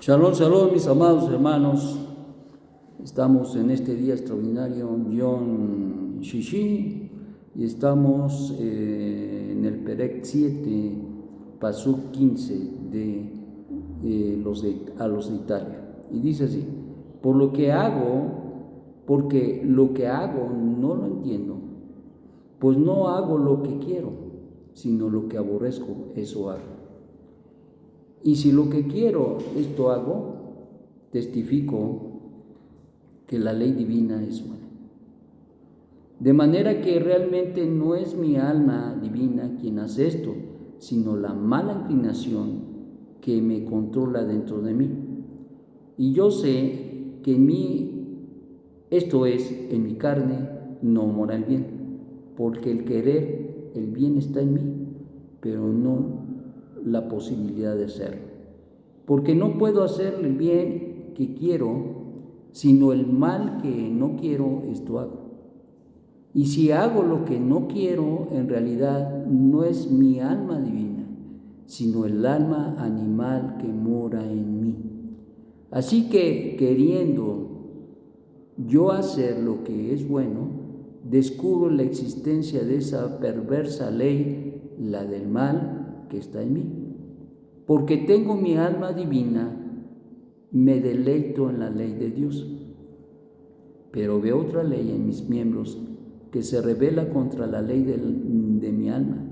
Shalom, shalom, mis amados hermanos. Estamos en este día extraordinario, Yom Shishi, y estamos en el Perek 7, Pasuk 15 a los de Italia. Y dice así: porque lo que hago no lo entiendo, pues no hago lo que quiero, sino lo que aborrezco, eso hago. Y si lo que quiero, esto hago, testifico que la ley divina es buena. De manera que realmente no es mi alma divina quien hace esto, sino la mala inclinación que me controla dentro de mí. Y yo sé que en mí, esto es, en mi carne, no mora el bien, porque el querer, el bien está en mí, pero no la posibilidad de hacerlo. Porque no puedo hacer el bien que quiero, sino el mal que no quiero, esto hago. Y si hago lo que no quiero, en realidad no es mi alma divina, sino el alma animal que mora en mí. Así que, queriendo yo hacer lo que es bueno, descubro la existencia de esa perversa ley, la del mal que está en mí. Porque tengo mi alma divina, me deleito en la ley de Dios. Pero veo otra ley en mis miembros que se rebela contra la ley de mi alma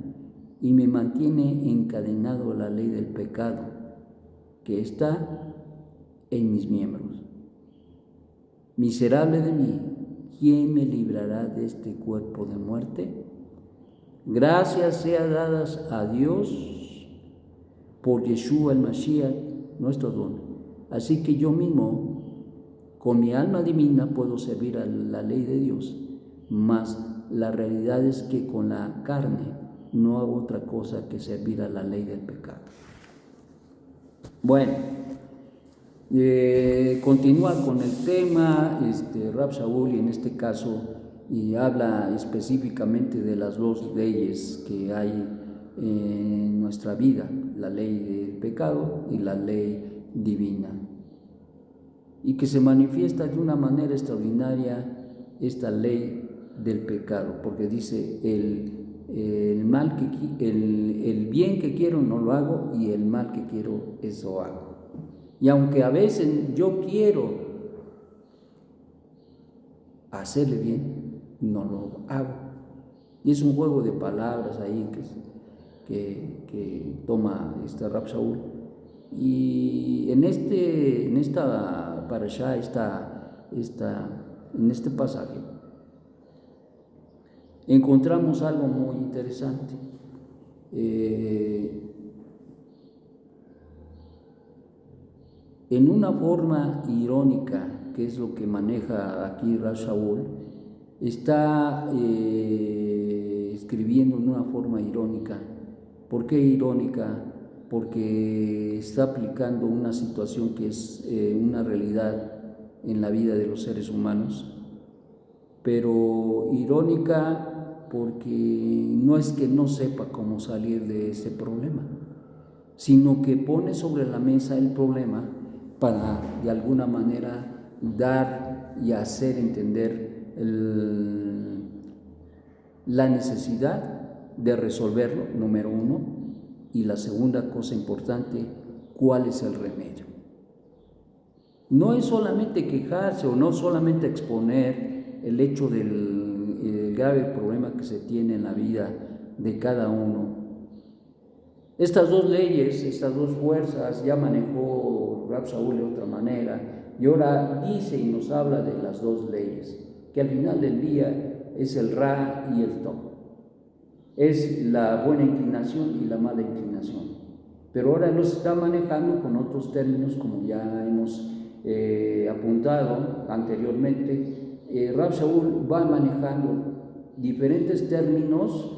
y me mantiene encadenado a la ley del pecado que está en mis miembros. Miserable de mí, ¿quién me librará de este cuerpo de muerte? Gracias sea dadas a Dios por Yeshua el Mashiach, nuestro don. Así que yo mismo, con mi alma divina, puedo servir a la ley de Dios, mas la realidad es que con la carne no hago otra cosa que servir a la ley del pecado. Bueno, continúa con el tema Rab Shaul, y en este caso y habla específicamente de las dos leyes que hay en nuestra vida, la ley del pecado y la ley divina, y que se manifiesta de una manera extraordinaria esta ley del pecado, porque dice el bien que quiero no lo hago, y el mal que quiero eso hago. Y aunque a veces yo quiero hacerle bien, no lo hago. Y es un juego de palabras ahí que toma Rab Shaul. Y en esta parashá, en este pasaje, encontramos algo muy interesante. En una forma irónica, que es lo que maneja aquí Rab Shaul, está escribiendo en una forma irónica. ¿Por qué irónica? Porque está aplicando una situación que es una realidad en la vida de los seres humanos, pero irónica porque no es que no sepa cómo salir de ese problema, sino que pone sobre la mesa el problema para de alguna manera dar y hacer entender la necesidad de resolverlo, número uno, y la segunda cosa importante, ¿cuál es el remedio? No es solamente quejarse o no solamente exponer el hecho del grave problema que se tiene en la vida de cada uno. Estas dos leyes, estas dos fuerzas, ya manejó Rab Shaul de otra manera, y ahora dice y nos habla de las dos leyes, que al final del día es el Ra y el Tov. Es la buena inclinación y la mala inclinación. Pero ahora los está manejando con otros términos, como ya hemos apuntado anteriormente. Rab Shaul va manejando diferentes términos,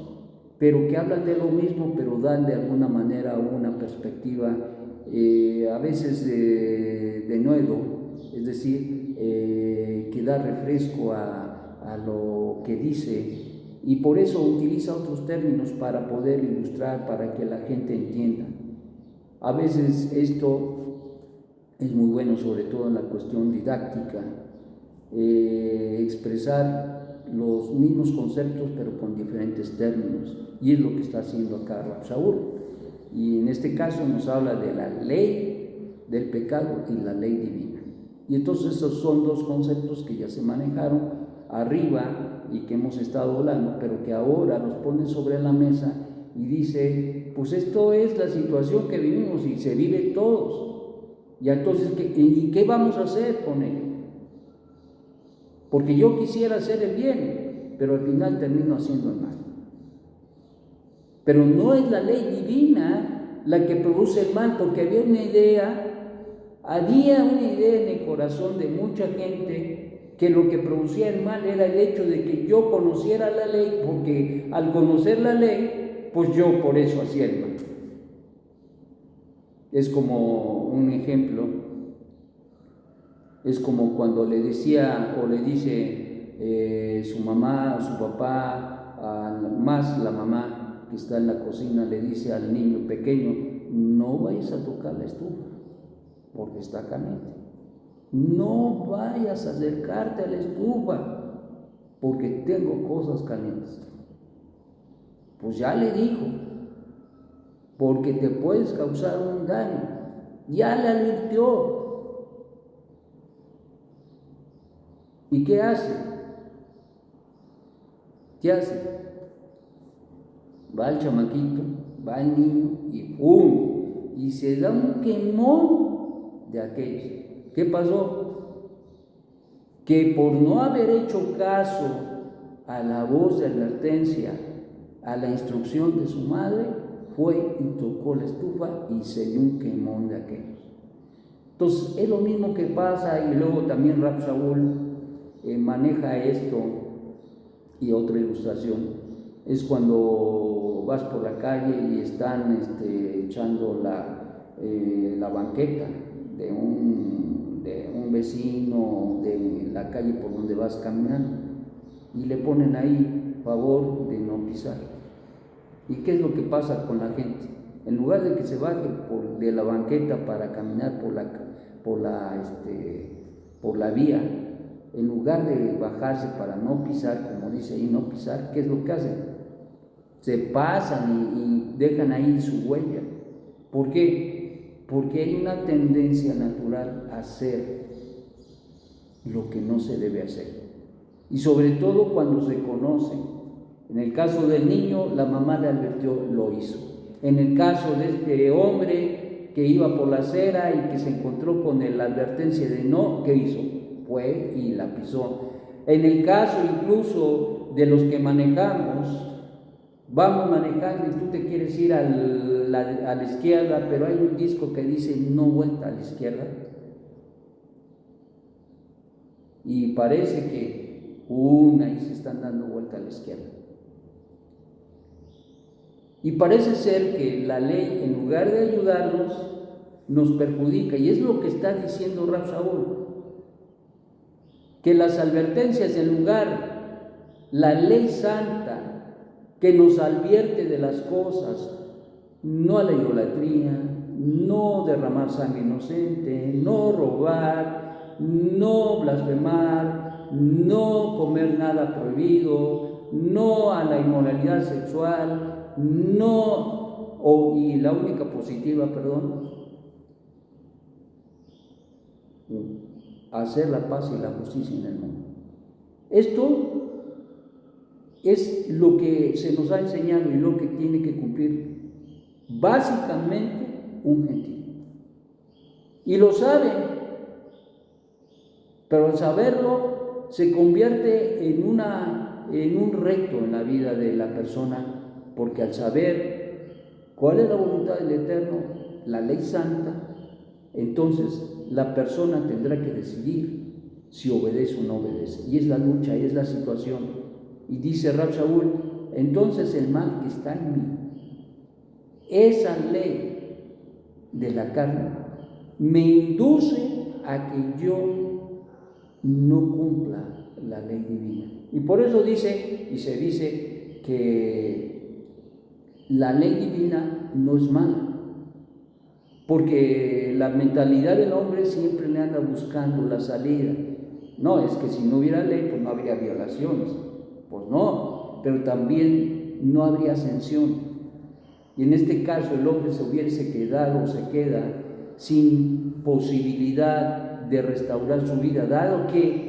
pero que hablan de lo mismo, pero dan de alguna manera una perspectiva a veces de nuevo, es decir, que da refresco a lo que dice, y por eso utiliza otros términos para poder ilustrar, para que la gente entienda. A veces esto es muy bueno, sobre todo en la cuestión didáctica, expresar los mismos conceptos pero con diferentes términos, y es lo que está haciendo acá Rab Shaul. Y en este caso nos habla de la ley del pecado y la ley divina. Y entonces esos son dos conceptos que ya se manejaron arriba y que hemos estado hablando, pero que ahora los pone sobre la mesa y dice, pues esto es la situación que vivimos y se vive todos. Y entonces, ¿qué vamos a hacer con ello? Porque yo quisiera hacer el bien, pero al final termino haciendo el mal. Pero no es la ley divina la que produce el mal, porque había una idea en el corazón de mucha gente que lo que producía el mal era el hecho de que yo conociera la ley, porque al conocer la ley, pues yo por eso hacía el mal. Es como un ejemplo, es como cuando le decía o le dice su mamá o su papá, más la mamá que está en la cocina, le dice al niño pequeño, no vayas a tocar la estufa porque está caliente. No vayas a acercarte a la estufa porque tengo cosas calientes. Pues ya le dijo, porque te puedes causar un daño. Ya le advirtió. ¿Y qué hace? ¿Qué hace? Va el chamaquito, va el niño y ¡pum! Y se da un quemón de aquellos. ¿Qué pasó? Que por no haber hecho caso a la voz de advertencia, a la instrucción de su madre, fue y tocó la estufa y se dio un quemón de aquellos. Entonces es lo mismo que pasa, y luego también Rab Shaul maneja esto. Y otra ilustración es cuando vas por la calle y están echando la banqueta de un vecino, de la calle por donde vas caminando, y le ponen ahí favor de no pisar. ¿Y qué es lo que pasa con la gente? En lugar de que se baje de la banqueta para caminar por la vía, en lugar de bajarse para no pisar, como dice ahí, no pisar, ¿qué es lo que hacen? Se pasan y dejan ahí su huella. ¿Por qué? Porque hay una tendencia natural a hacer lo que no se debe hacer. Y sobre todo cuando se conoce. En el caso del niño, la mamá le advirtió, lo hizo. En el caso de este hombre que iba por la acera y que se encontró con la advertencia de no, ¿qué hizo? Fue y la pisó. En el caso incluso de los que manejamos, vamos manejando y tú te quieres ir a la izquierda, pero hay un disco que dice no vuelta a la izquierda, y parece que ahí se están dando vuelta a la izquierda. Y parece ser que la ley, en lugar de ayudarnos, nos perjudica, y es lo que está diciendo Rab Shaul, que las advertencias, en lugar, la ley santa que nos advierte de las cosas, no a la idolatría, no derramar sangre inocente, no robar, no blasfemar, no comer nada prohibido, no a la inmoralidad sexual, y la única positiva, hacer la paz y la justicia en el mundo. Esto es lo que se nos ha enseñado y lo que tiene que cumplir básicamente un gentil. Y lo saben, pero al saberlo se convierte en un reto en la vida de la persona, porque al saber cuál es la voluntad del Eterno, la ley santa, entonces la persona tendrá que decidir si obedece o no obedece. Y es la lucha, y es la situación. Y dice Rab Shaul, entonces el mal que está en mí, esa ley de la carne, me induce a que yo no cumpla la ley divina. Y por eso se dice que la ley divina no es mala, porque la mentalidad del hombre siempre le anda buscando la salida. No, es que si no hubiera ley, pues no habría violaciones. Pues no, pero también no habría ascensión. Y en este caso el hombre se hubiese quedado o se queda sin posibilidad de restaurar su vida, dado que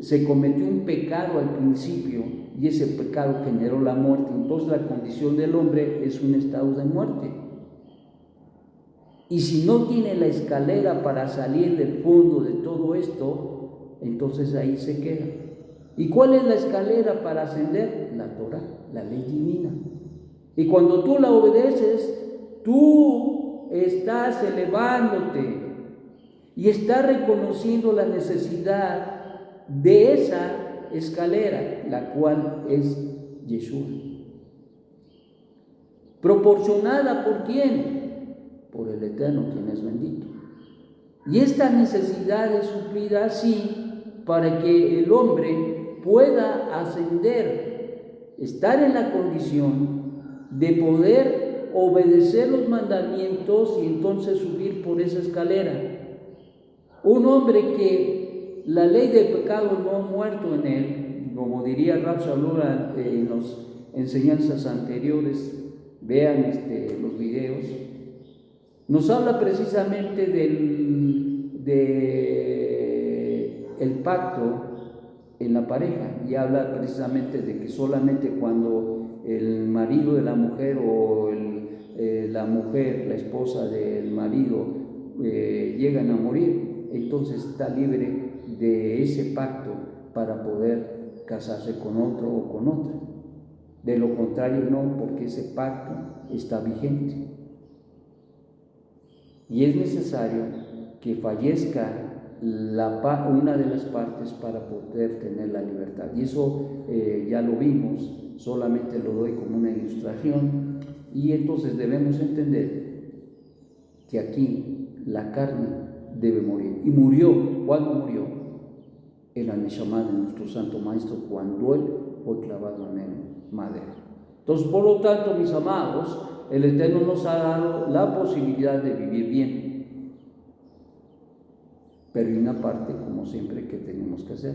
se cometió un pecado al principio y ese pecado generó la muerte. Entonces la condición del hombre es un estado de muerte. Y si no tiene la escalera para salir del fondo de todo esto, entonces ahí se queda. ¿Y cuál es la escalera para ascender? La Torah, la ley divina. Y cuando tú la obedeces, tú estás elevándote y estás reconociendo la necesidad de esa escalera, la cual es Yeshua. ¿Proporcionada por quién? Por el Eterno, quien es bendito. Y esta necesidad es suplida así para que el hombre pueda ascender, estar en la condición de poder obedecer los mandamientos y entonces subir por esa escalera. Un hombre que la ley del pecado no ha muerto en él, como diría Rav Shaul en las enseñanzas anteriores, vean los videos, nos habla precisamente el pacto en la pareja y habla precisamente de que solamente cuando el marido de la mujer o la mujer, la esposa del marido llegan a morir, entonces está libre de ese pacto para poder casarse con otro o con otra. De lo contrario no, porque ese pacto está vigente. Y es necesario que fallezca una de las partes para poder tener la libertad. Y eso ya lo vimos, solamente lo doy como una ilustración. Y entonces debemos entender que aquí la carne debe morir. Y murió. ¿Cuándo murió? En la Neshama de nuestro Santo Maestro, cuando él fue clavado en el madero. Entonces, por lo tanto, mis amados, el Eterno nos ha dado la posibilidad de vivir bien. Pero hay una parte, como siempre, que tenemos que hacer.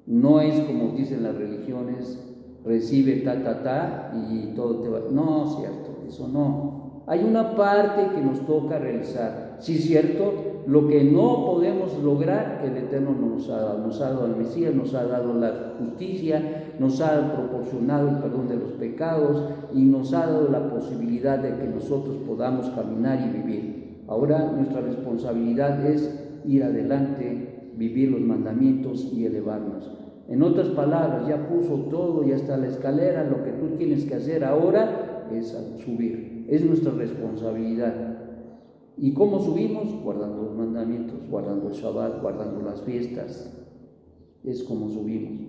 No es como dicen las religiones, recibe y todo te va. No, cierto, eso no. Hay una parte que nos toca realizar. Sí, cierto, lo que no podemos lograr, el Eterno nos ha dado. Nos ha dado al Mesías, nos ha dado la justicia, nos ha proporcionado el perdón de los pecados y nos ha dado la posibilidad de que nosotros podamos caminar y vivir. Ahora nuestra responsabilidad es ir adelante, vivir los mandamientos y elevarnos. En otras palabras, ya puso todo, ya está la escalera, lo que tú tienes que hacer ahora es subir, es nuestra responsabilidad. ¿Y cómo subimos? Guardando los mandamientos, guardando el Shabbat, guardando las fiestas, es como subimos.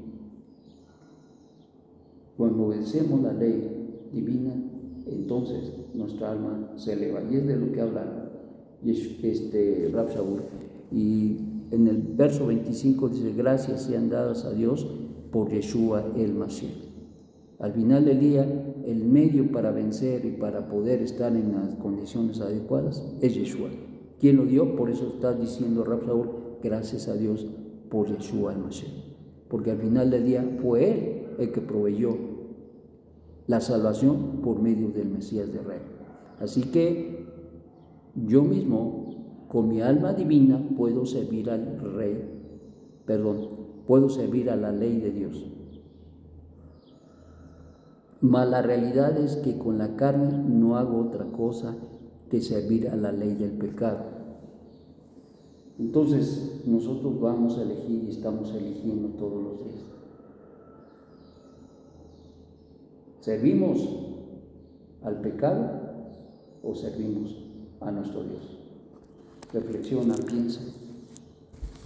Cuando obedecemos la ley divina, entonces nuestra alma se eleva, y es de lo que habla Rav Shaul. Y en el verso 25 dice: gracias sean dadas a Dios por Yeshua el Mashiach. Al final del día, el medio para vencer y para poder estar en las condiciones adecuadas es Yeshua. ¿Quién lo dio? Por eso está diciendo Rav Shaul: gracias a Dios por Yeshua el Mashiach. Porque al final del día fue Él el que proveyó la salvación por medio del Mesías de Rey. Así que yo mismo, con mi alma divina, puedo servir al Rey, puedo servir a la ley de Dios. Mas la realidad es que con la carne no hago otra cosa que servir a la ley del pecado. Entonces nosotros vamos a elegir y estamos eligiendo todos los días. ¿Servimos al pecado o servimos a nuestro Dios? Reflexiona, piensa,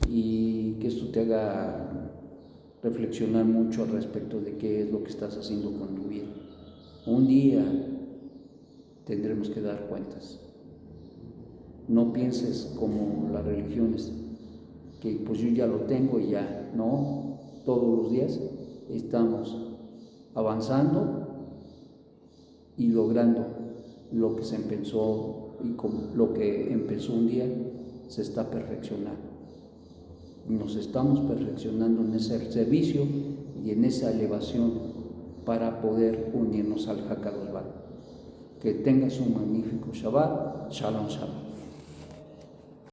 y que esto te haga reflexionar mucho al respecto de qué es lo que estás haciendo con tu vida. Un día tendremos que dar cuentas. No pienses como las religiones, que pues yo ya lo tengo y ya. No, todos los días estamos avanzando y logrando lo que se empezó y con lo que empezó un día se está perfeccionando. Nos estamos perfeccionando en ese servicio y en esa elevación para poder unirnos al Hakadosh Baruj. Que tengas un magnífico Shabbat. Shalom, shalom.